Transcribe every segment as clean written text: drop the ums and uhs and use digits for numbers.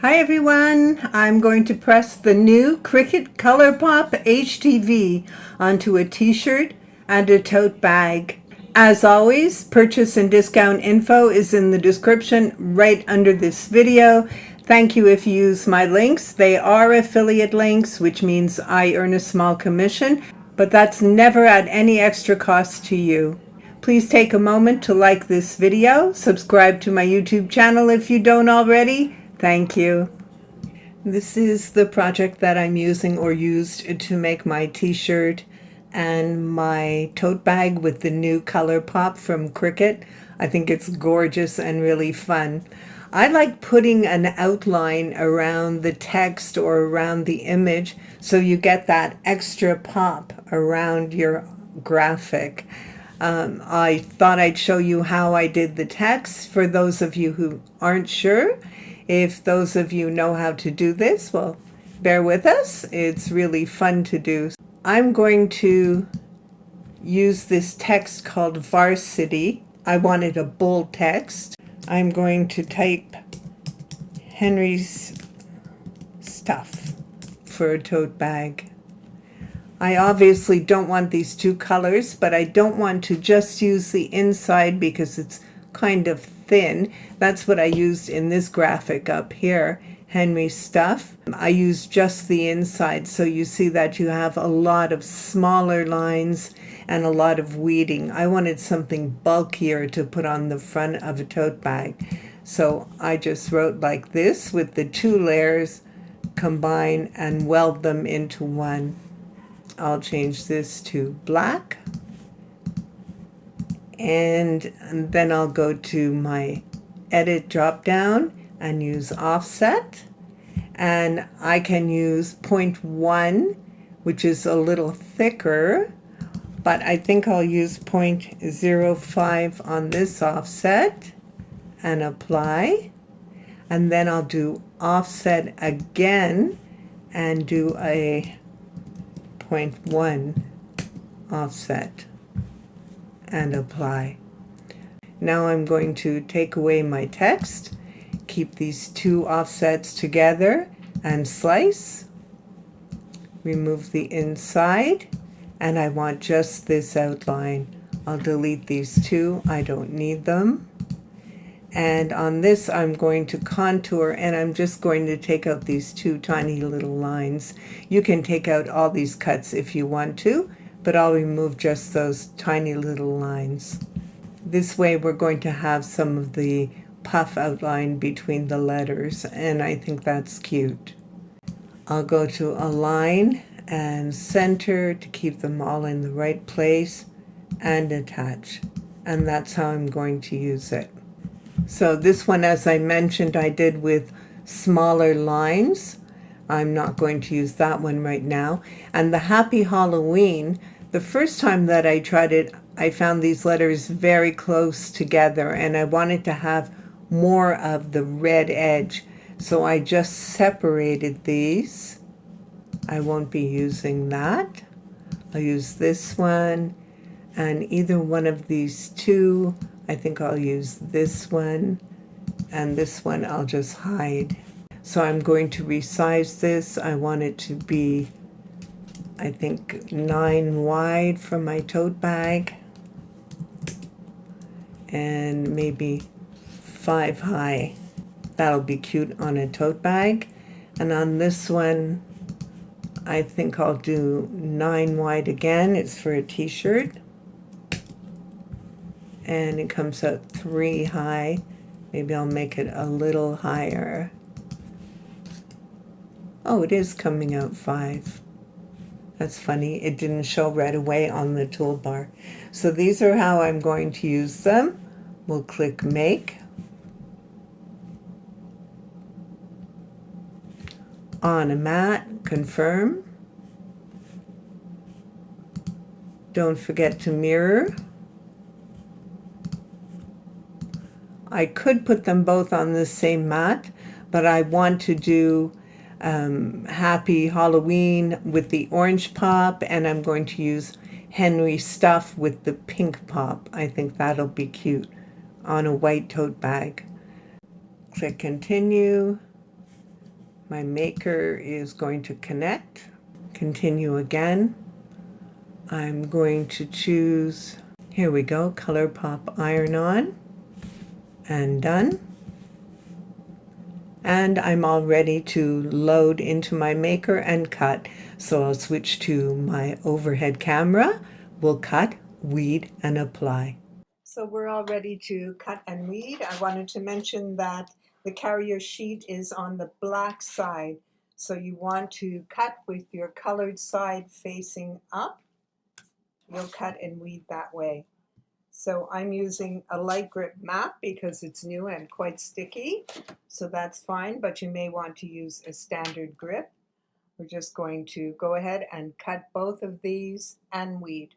Hi everyone, I'm going to press the new Cricut ColourPop HTV onto a t-shirt and a tote bag. As always, purchase and discount info is in the description right under this video. Thank you if you use my links. They are affiliate links, which means I earn a small commission, but that's never at any extra cost to you. Please take a moment to like this video, subscribe to my YouTube channel if you don't already. Thank you. This is the project that I'm using or used to make my t-shirt and my tote bag with the new ColourPop from Cricut. I think it's gorgeous and really fun. I like putting an outline around the text or around the image so you get that extra pop around your graphic. I thought I'd show you how I did the text for those of you who aren't sure. If those of you know how to do this, well, bear with us. It's really fun to do. I'm going to use this text called Varsity. I wanted a bold text. I'm going to type Henry's stuff for a tote bag. I obviously don't want these two colors, but I don't want to just use the inside because it's kind of thin. That's what I used in this graphic up here, Henry's stuff. I used just the inside, so you see that you have a lot of smaller lines and a lot of weeding. I wanted something bulkier to put on the front of a tote bag. So I just wrote like this with the two layers, combine and weld them into one. I'll change this to black. And then I'll go to my edit drop down and use offset. And I can use 0.1, which is a little thicker, but I think I'll use 0.05 on this offset and apply. And then I'll do offset again and do a 0.1 offset and apply. Now I'm going to take away my text, keep these two offsets together and slice, remove the inside, and I want just this outline. I'll delete these two, I don't need them. And on this I'm going to contour, and I'm just going to take out these two tiny little lines. You can take out all these cuts if you want to, but I'll remove just those tiny little lines. This way we're going to have some of the puff outline between the letters, and I think that's cute. I'll go to Align and Center to keep them all in the right place, and Attach. And that's how I'm going to use it. So this one, as I mentioned, I did with smaller lines. I'm not going to use that one right now. And the Happy Halloween, the first time that I tried it, I found these letters very close together and I wanted to have more of the red edge. So I just separated these. I won't be using that. I'll use this one and either one of these two. I think I'll use this one, and this one I'll just hide. So I'm going to resize this. I want it to be, I think, 9 wide for my tote bag, and maybe 5 high. That'll be cute on a tote bag. And on this one, I think I'll do 9 wide again. It's for a t-shirt. And it comes out 3 high. Maybe I'll make it a little higher. Oh, it is coming out 5. That's funny. It didn't show right away on the toolbar. So these are how I'm going to use them. We'll click Make. On a mat, confirm. Don't forget to mirror. I could put them both on the same mat, but I want to do Happy Halloween with the orange pop, and I'm going to use Henry stuff with the pink pop. I think that'll be cute on a white tote bag. Click Continue. My maker is going to connect. Continue again. I'm going to choose, here we go, ColourPop Iron On, and done. And I'm all ready to load into my maker and cut. So I'll switch to my overhead camera. We'll cut, weed, and apply. So we're all ready to cut and weed. I wanted to mention that the carrier sheet is on the black side. So you want to cut with your colored side facing up. You'll cut and weed that way. So I'm using a light grip mat because it's new and quite sticky. So that's fine, but you may want to use a standard grip. We're just going to go ahead and cut both of these and weed.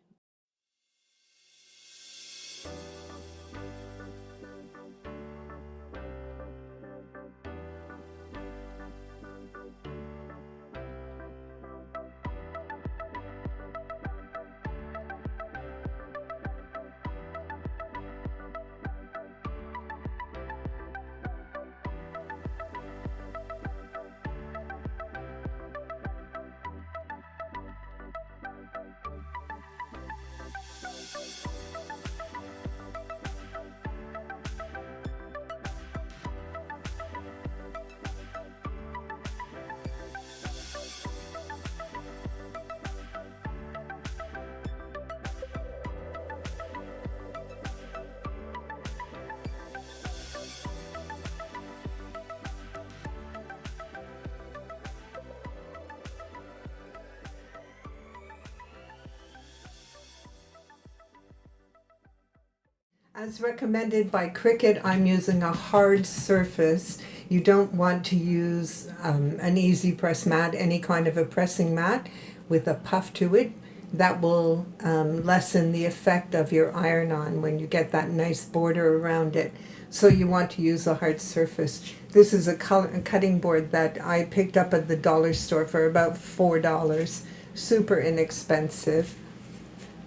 As recommended by Cricut, I'm using a hard surface. You don't want to use an easy press mat, any kind of a pressing mat with a puff to it. That will lessen the effect of your iron-on when you get that nice border around it. So you want to use a hard surface. This is a cutting board that I picked up at the dollar store for about $4. Super inexpensive.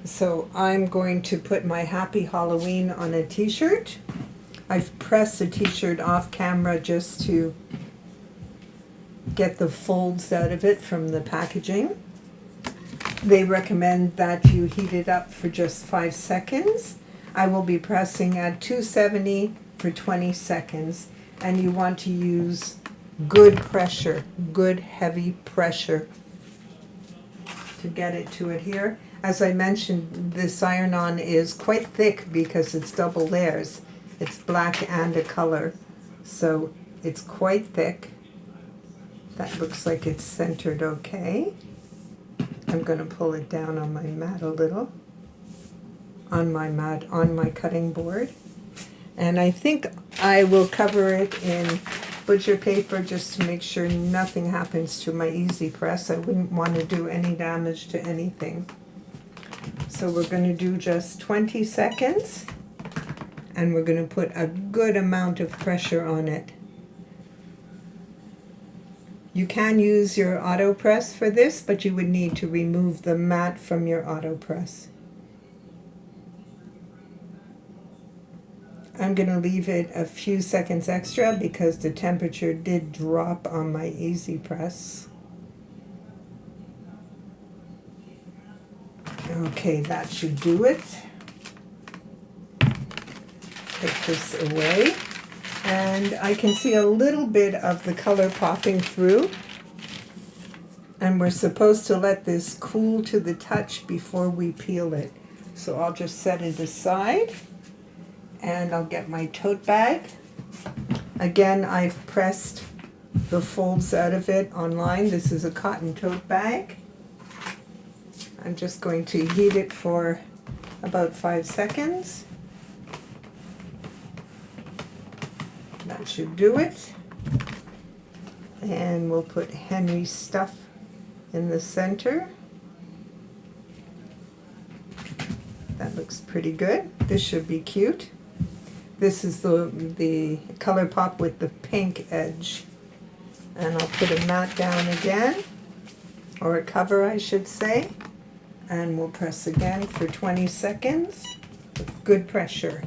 So I'm going to put my Happy Halloween on a t-shirt. I've pressed the t-shirt off camera just to get the folds out of it from the packaging. They recommend that you heat it up for just 5 seconds. I will be pressing at 270 for 20 seconds. And you want to use good pressure, good heavy pressure to get it to adhere. As I mentioned, this iron-on is quite thick because it's double layers. It's black and a color, so it's quite thick. That looks like it's centered okay. I'm going to pull it down on my mat a little, on my cutting board. And I think I will cover it in butcher paper just to make sure nothing happens to my easy press. I wouldn't want to do any damage to anything. So we're going to do just 20 seconds, and we're going to put a good amount of pressure on it. You can use your auto press for this, but you would need to remove the mat from your auto press. I'm going to leave it a few seconds extra because the temperature did drop on my easy press. Okay, that should do it. Take this away. And I can see a little bit of the color popping through. And we're supposed to let this cool to the touch before we peel it. So I'll just set it aside. And I'll get my tote bag. Again, I've pressed the folds out of it online. This is a cotton tote bag. I'm just going to heat it for about 5 seconds. That should do it. And we'll put Henry's stuff in the center. That looks pretty good. This should be cute. This is the ColourPop with the pink edge. And I'll put a mat down again, or a cover I should say. And we'll press again for 20 seconds with good pressure.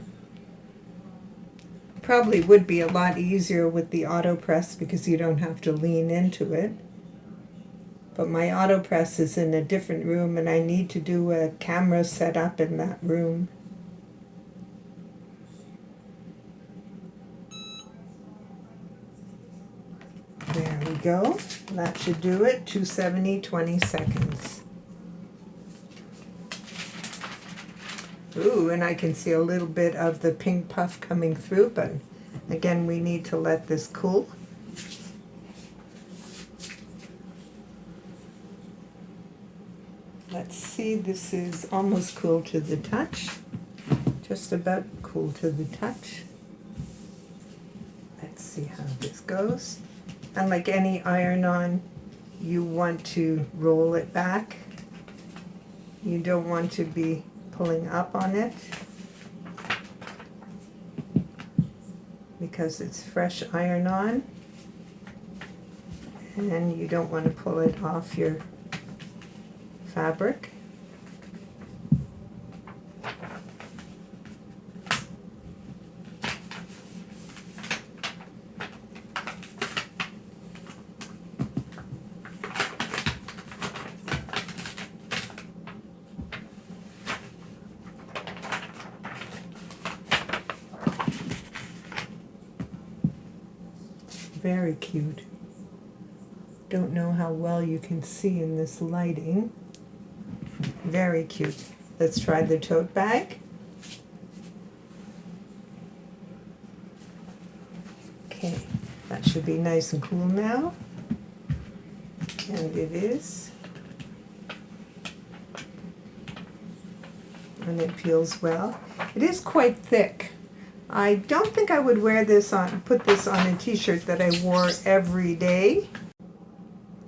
Probably would be a lot easier with the auto press because you don't have to lean into it. But my auto press is in a different room and I need to do a camera setup in that room. There we go. That should do it. 270, 20 seconds. Ooh, and I can see a little bit of the pink puff coming through, but again, we need to let this cool. Let's see, this is almost cool to the touch. Just about cool to the touch. Let's see how this goes. And like any iron-on, you want to roll it back. You don't want to be pulling up on it because it's fresh iron-on, and you don't want to pull it off your fabric. Very cute. Don't know how well you can see in this lighting. Very cute. Let's try the tote bag. Okay, that should be nice and cool now. And it is. And it peels well. It is quite thick. I don't think I would wear this on, put this on a t-shirt that I wore every day.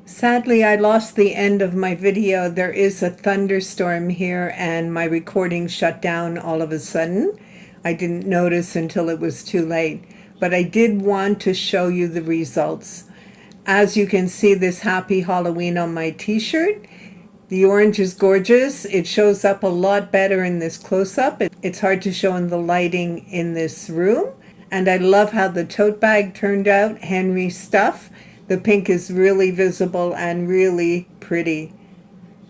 Sadly, I lost the end of my video. There is a thunderstorm here and my recording shut down all of a sudden. I didn't notice until it was too late, but I did want to show you the results. As you can see, this Happy Halloween on my t-shirt. The orange is gorgeous. It shows up a lot better in this close-up. It's hard to show in the lighting in this room. And I love how the tote bag turned out, Henry stuff. The pink is really visible and really pretty.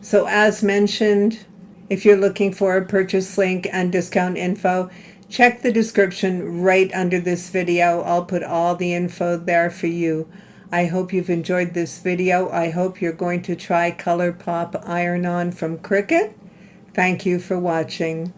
So as mentioned, if you're looking for a purchase link and discount info, check the description right under this video. I'll put all the info there for you. I hope you've enjoyed this video. I hope you're going to try ColourPop Iron-On from Cricut. Thank you for watching.